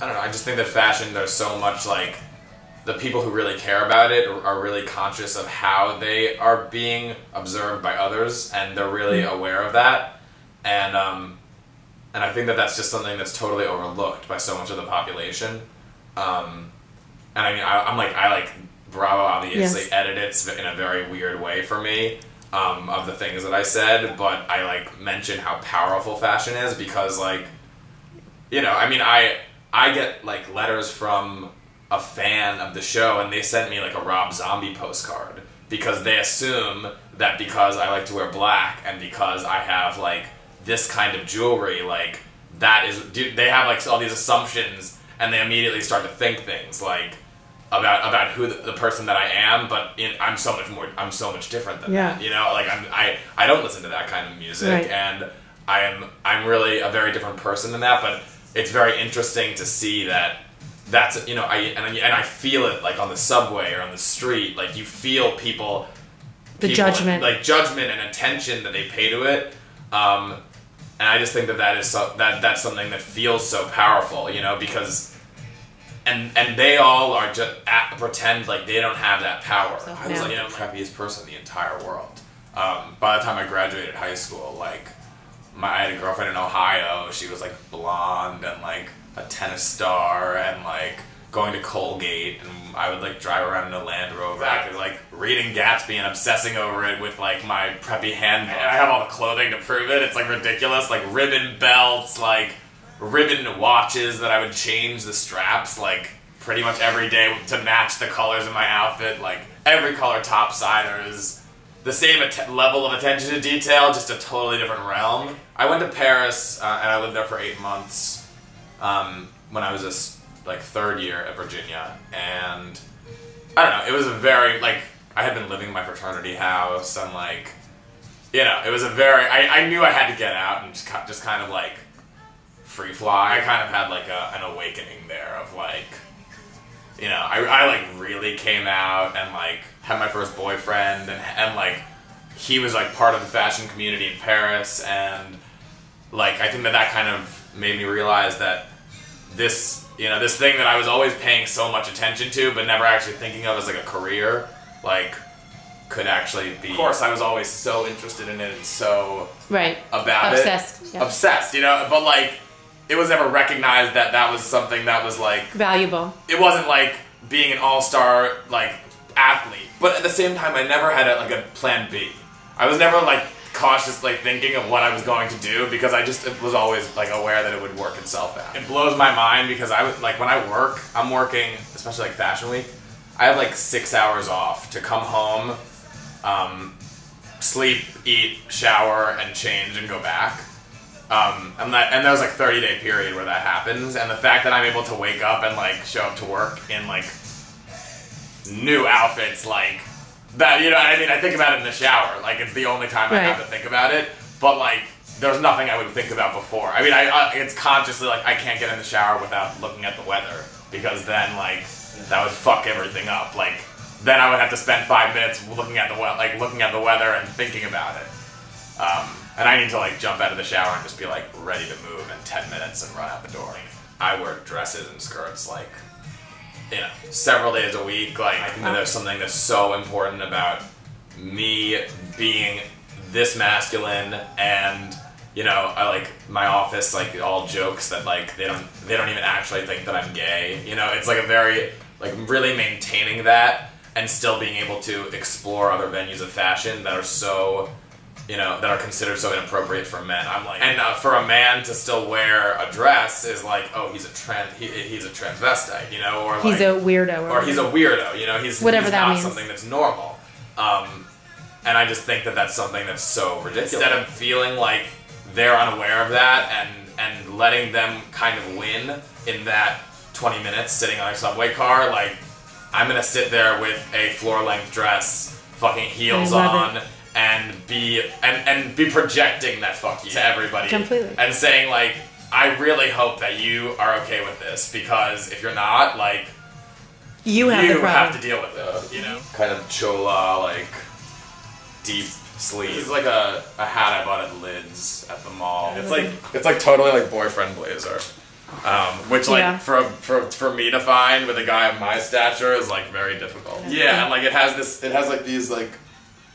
I don't know, I just think that fashion, there's so much, like, the people who really care about it are really conscious of how they are being observed by others, and they're really aware of that. And I think that that's just something that's totally overlooked by so much of the population. And I mean, I Bravo obviously edits it in a very weird way for me, of the things that I said, but I, like, mention how powerful fashion is because, like, you know, I mean, I get, like, letters from a fan of the show, and they sent me, like, a Rob Zombie postcard because they assume that because I like to wear black and because I have, like, this kind of jewelry, like, that is, they have, like, all these assumptions, and they immediately start to think things, like, about who the person that I am, but I'm so much different than that, you know, like, I don't listen to that kind of music, and I'm really a very different person than that, but it's very interesting to see that that's, you know, and I feel it, like, on the subway or on the street, like, you feel people judgment, like, judgment and attention that they pay to it, and I just think that is that's something that feels so powerful, you know, because and they all are just pretend like they don't have that power. So, I was like, you know, the crappiest person in the entire world. By the time I graduated high school, like, I had a girlfriend in Ohio. She was, like, blonde and, like, a tennis star and, like, going to Colgate, and I would, like, drive around in a Land Rover, like, reading Gatsby and obsessing over it with, like, my preppy handbook. And I have all the clothing to prove it. It's, like, ridiculous, like, ribbon belts, like, ribbon watches that I would change the straps, like, pretty much every day to match the colors in my outfit, like, every color topsiders, the same level of attention to detail, just a totally different realm. I went to Paris, and I lived there for 8 months, when I was like, third year at Virginia, and I don't know, it was a very, like, I had been living in my fraternity house, and, like, you know, it was a very, I knew I had to get out and just kind of, like, free fly. I kind of had, like, an awakening there of, like, you know, I like, really came out and, like, had my first boyfriend, and like, he was, like, part of the fashion community in Paris, and, like, I think that kind of made me realize that this, you know, this thing that I was always paying so much attention to, but never actually thinking of as, like, a career, like, could actually be. Of course, I was always so interested in it and so about obsessed, it. Obsessed, you know, but, like, it was never recognized that that was something that was, like, valuable. It wasn't like being an all-star, like, athlete. But at the same time, I never had like a plan B. I was never, like, cautiously thinking of what I was going to do because I just was always, like, aware that it would work itself out. It blows my mind because I would, like, when I work, I'm working, especially, like, Fashion Week, I have, like, 6 hours off to come home, sleep, eat, shower, and change and go back. And there's, like, 30-day period where that happens, and the fact that I'm able to wake up and, like, show up to work in, like, new outfits, like, that, you know, I mean, I think about it in the shower, like, it's the only time I have to think about it, but, like, there's nothing I would think about before. I mean, it's consciously, like, I can't get in the shower without looking at the weather, because then, like, that would fuck everything up, like, then I would have to spend 5 minutes looking at the weather and thinking about it. And I need to, like, jump out of the shower and just be, like, ready to move in 10 minutes and run out the door. I wear dresses and skirts, like, you know, several days a week. Like, I think that there's something that's so important about me being this masculine, and, you know, I, like, my office, like, all jokes that, like, they don't even actually think that I'm gay. You know, it's, like, a very, like, really maintaining that and still being able to explore other venues of fashion that are so, you know, that are considered so inappropriate for men. I'm like, and for a man to still wear a dress is like, oh, he's a transvestite, you know, or, like, he's a weirdo, or he's a weirdo, you know, he's that not means. Something that's normal. And I just think that that's something that's so ridiculous. Instead of feeling like they're unaware of that and letting them kind of win in that 20 minutes sitting on a subway car, like, I'm gonna sit there with a floor-length dress, fucking heels on. And be projecting that fuck you to everybody. Completely. And saying, like, I really hope that you are okay with this, because if you're not, like, you have to deal with it, you know? Kind of chola, like, deep sleeve. It's like a hat I bought at Lids at the mall. It's like totally like boyfriend blazer. which like for me to find with a guy of my stature is like very difficult. Yeah, and like it has like these like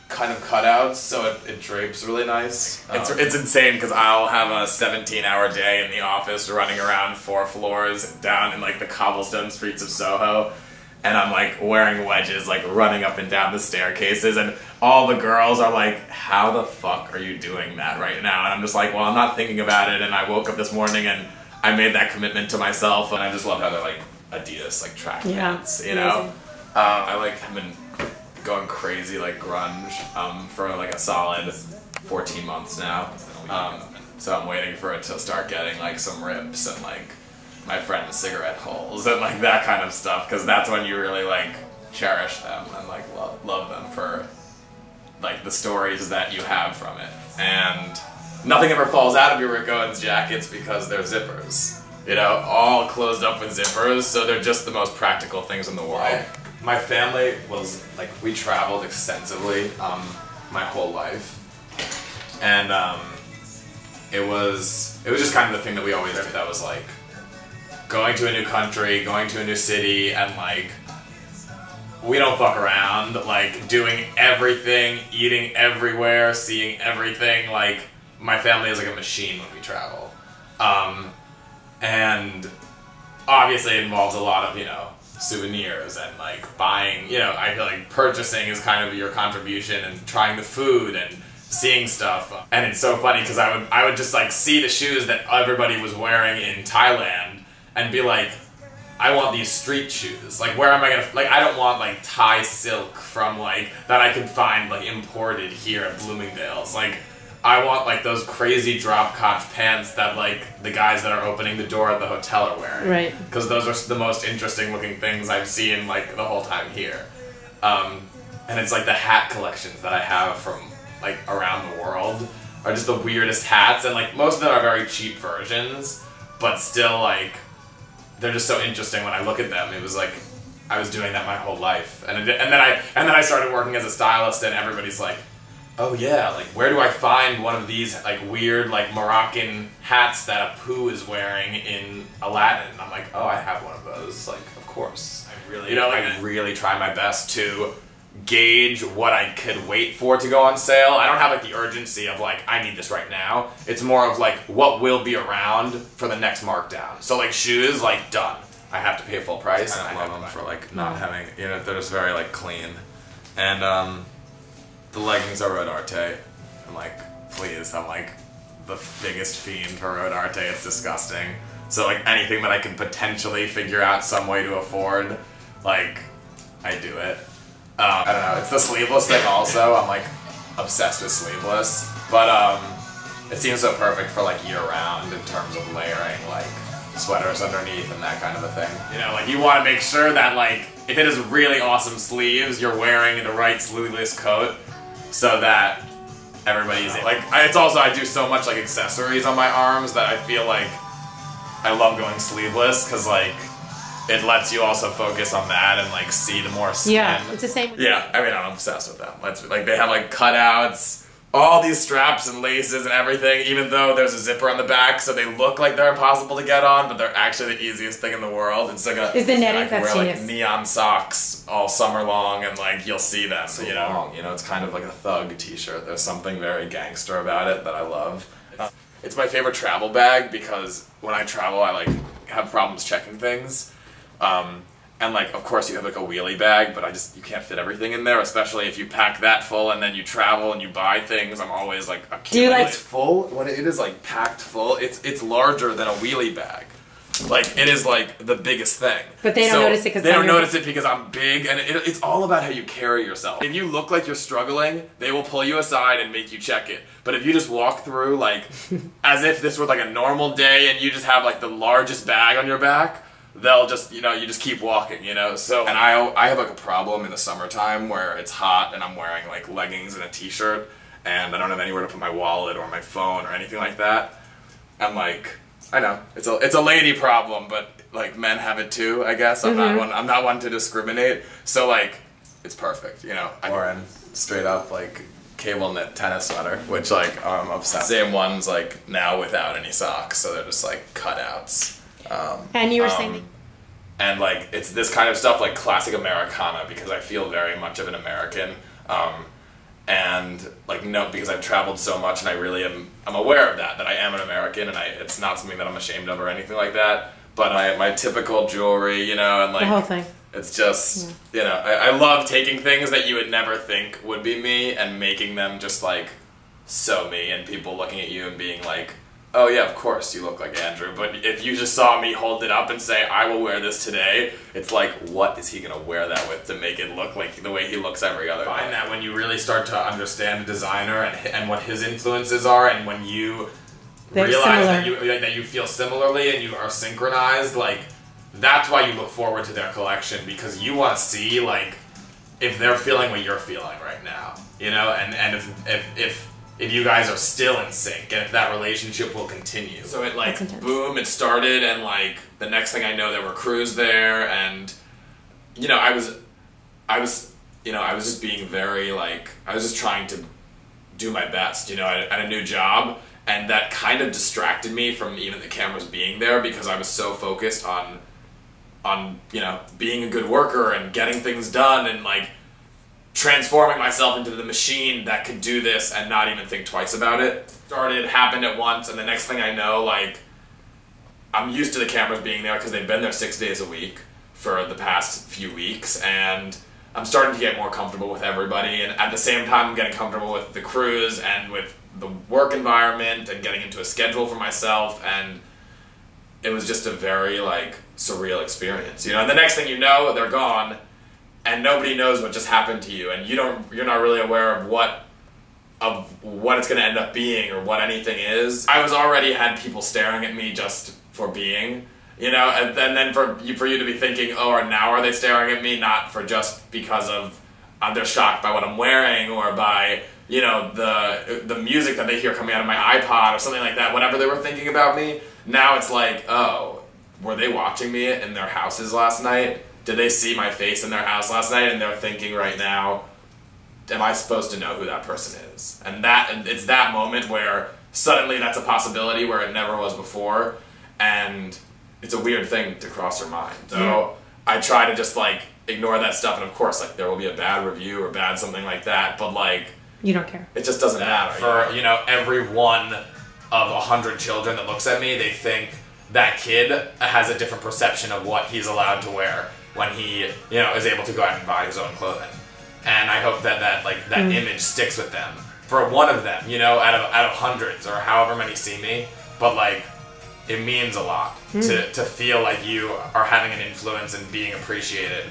kind of cutouts, so it drapes really nice. It's insane because I'll have a 17-hour day in the office running around 4 floors down in like the cobblestone streets of Soho, and I'm like wearing wedges, like running up and down the staircases, and all the girls are like, how the fuck are you doing that right now? And I'm just like, well, I'm not thinking about it, and I woke up this morning and I made that commitment to myself, and I just love how they're like Adidas, like track pants, you know? I like have been going crazy like grunge for like a solid 14 months now. So I'm waiting for it to start getting like some rips and like my friend's cigarette holes and like that kind of stuff, because that's when you really like cherish them and like love them for like the stories that you have from it. And nothing ever falls out of your Rick Owens jackets because they're zippers, you know, all closed up with zippers, so they're just the most practical things in the world. My family was like, we traveled extensively my whole life, and it was just kind of the thing that we always did. That was like going to a new country, going to a new city, and like we don't fuck around, like doing everything, eating everywhere, seeing everything. Like my family is like a machine when we travel, and obviously it involves a lot of, you know, souvenirs and like buying, you know, I feel like purchasing is kind of your contribution, and trying the food and seeing stuff. And it's so funny because I would just like see the shoes that everybody was wearing in Thailand and be like, I want these street shoes. Like, where am I gonna, like, I don't want like Thai silk from like, that I can find like imported here at Bloomingdale's. Like, I want like those crazy drop crotch pants that like the guys that are opening the door at the hotel are wearing. Right. Because those are the most interesting looking things I've seen like the whole time here. And it's like the hat collections that I have from like around the world are just the weirdest hats, and like most of them are very cheap versions, but still like they're just so interesting when I look at them. It was like I was doing that my whole life, and then I started working as a stylist, and everybody's like, oh yeah, like where do I find one of these like weird like Moroccan hats that Apu is wearing in Aladdin? And I'm like, oh, I have one of those. Like, of course. I really, you know, like I really try my best to gauge what I could wait for to go on sale. I don't have like the urgency of like, I need this right now. It's more of like what will be around for the next markdown. So like shoes, like done. I have to pay full price. And I love them for like not having, you know, they're just very like clean. And the leggings are Rhode Arte. I'm like, please, I'm like the biggest fiend for Rhode Arte. It's disgusting. So like anything that I can potentially figure out some way to afford, like I do it. I don't know, it's the sleeveless thing also. I'm like obsessed with sleeveless, but it seems so perfect for like year round in terms of layering like sweaters underneath and that kind of a thing. You know, like you want to make sure that like if it is really awesome sleeves, you're wearing the right sleeveless coat so that everybody's in. Like it's also, I do so much like accessories on my arms that I feel like I love going sleeveless, because like it lets you also focus on that and like see the more skin. Yeah, it's the same. Yeah, I mean, I'm obsessed with them. Like they have like cutouts, all these straps and laces and everything, even though there's a zipper on the back, so they look like they're impossible to get on, but they're actually the easiest thing in the world. It's like is the netting, I can that's wear genius. like neon socks all summer long, and like you'll see them. So, you know, it's kind of like a thug t-shirt. There's something very gangster about it that I love. It's my favorite travel bag because when I travel, I like have problems checking things. And like, of course you have like a wheelie bag, but you can't fit everything in there, especially if you pack that full and then you travel and you buy things. I'm always like, it's full? When it is like packed full, it's larger than a wheelie bag. Like, it is like the biggest thing. But they don't notice it because they don't notice it because I'm big, and it's all about how you carry yourself. If you look like you're struggling, they will pull you aside and make you check it. But if you just walk through like, as if this were like a normal day and you just have like the largest bag on your back, they'll just, you know, you just keep walking, you know? So, and I have like a problem in the summertime where it's hot and I'm wearing like leggings and a t-shirt and I don't have anywhere to put my wallet or my phone or anything like that. I'm like, I know, it's a lady problem, but like men have it too, I guess. I'm not one to discriminate. So like, it's perfect, you know? I'm wearing straight up like cable knit tennis sweater, which like I'm obsessed. Same ones like now without any socks, so they're just like cutouts. And you were saying that. And like it's this kind of stuff like classic Americana because I feel very much of an American, and like no, because I've traveled so much and I really I'm aware of that I am an American, and it's not something that I'm ashamed of or anything like that. But my typical jewelry, you know, and like The whole thing. It's just you know I love taking things that you would never think would be me and making them just like so me, and people looking at you and being like, oh yeah, of course you look like Andrew, but if you just saw me hold it up and say, I will wear this today, it's like, what is he going to wear that with to make it look like the way he looks every other day? I find that when you really start to understand a designer and what his influences are, and when you realize that you feel similarly and you are synchronized, like, that's why you look forward to their collection, because you want to see, like, if they're feeling what you're feeling right now, you know, and if you guys are still in sync, and if that relationship will continue. So it like, boom, it started, and like, the next thing I know, there were crews there, and, you know, I was just being very, like, I was just trying to do my best, you know, at a new job, and that kind of distracted me from even the cameras being there, because I was so focused on, you know, being a good worker and getting things done, and, like, transforming myself into the machine that could do this and not even think twice about it. Happened at once, and the next thing I know, like, I'm used to the cameras being there because they've been there 6 days a week for the past few weeks, and I'm starting to get more comfortable with everybody, and at the same time I'm getting comfortable with the crews and with the work environment and getting into a schedule for myself, and it was just a very, like, surreal experience, you know. And the next thing you know, they're gone, and nobody knows what just happened to you, and you're not really aware of what it's going to end up being or what anything is. I was already had people staring at me just for being, you know, and then for you to be thinking, oh, and now are they staring at me? Not for just because of they're shocked by what I'm wearing, or by, you know, the music that they hear coming out of my iPod or something like that. Whatever they were thinking about me, now it's like, oh, were they watching me in their houses last night? Did they see my face in their house last night, and they're thinking right now, am I supposed to know who that person is? And it's that moment where suddenly that's a possibility where it never was before, and it's a weird thing to cross your mind. So I try to just, like, ignore that stuff, and of course, like, there will be a bad review or bad something like that, but, like, you don't care. It just doesn't matter. For, you know, every one of 100 children that looks at me, they think that kid has a different perception of what he's allowed to wear when he, you know, is able to go out and buy his own clothing. And I hope that image sticks with them. For one of them, you know, out of hundreds, or however many see me, but, like, it means a lot to feel like you are having an influence and being appreciated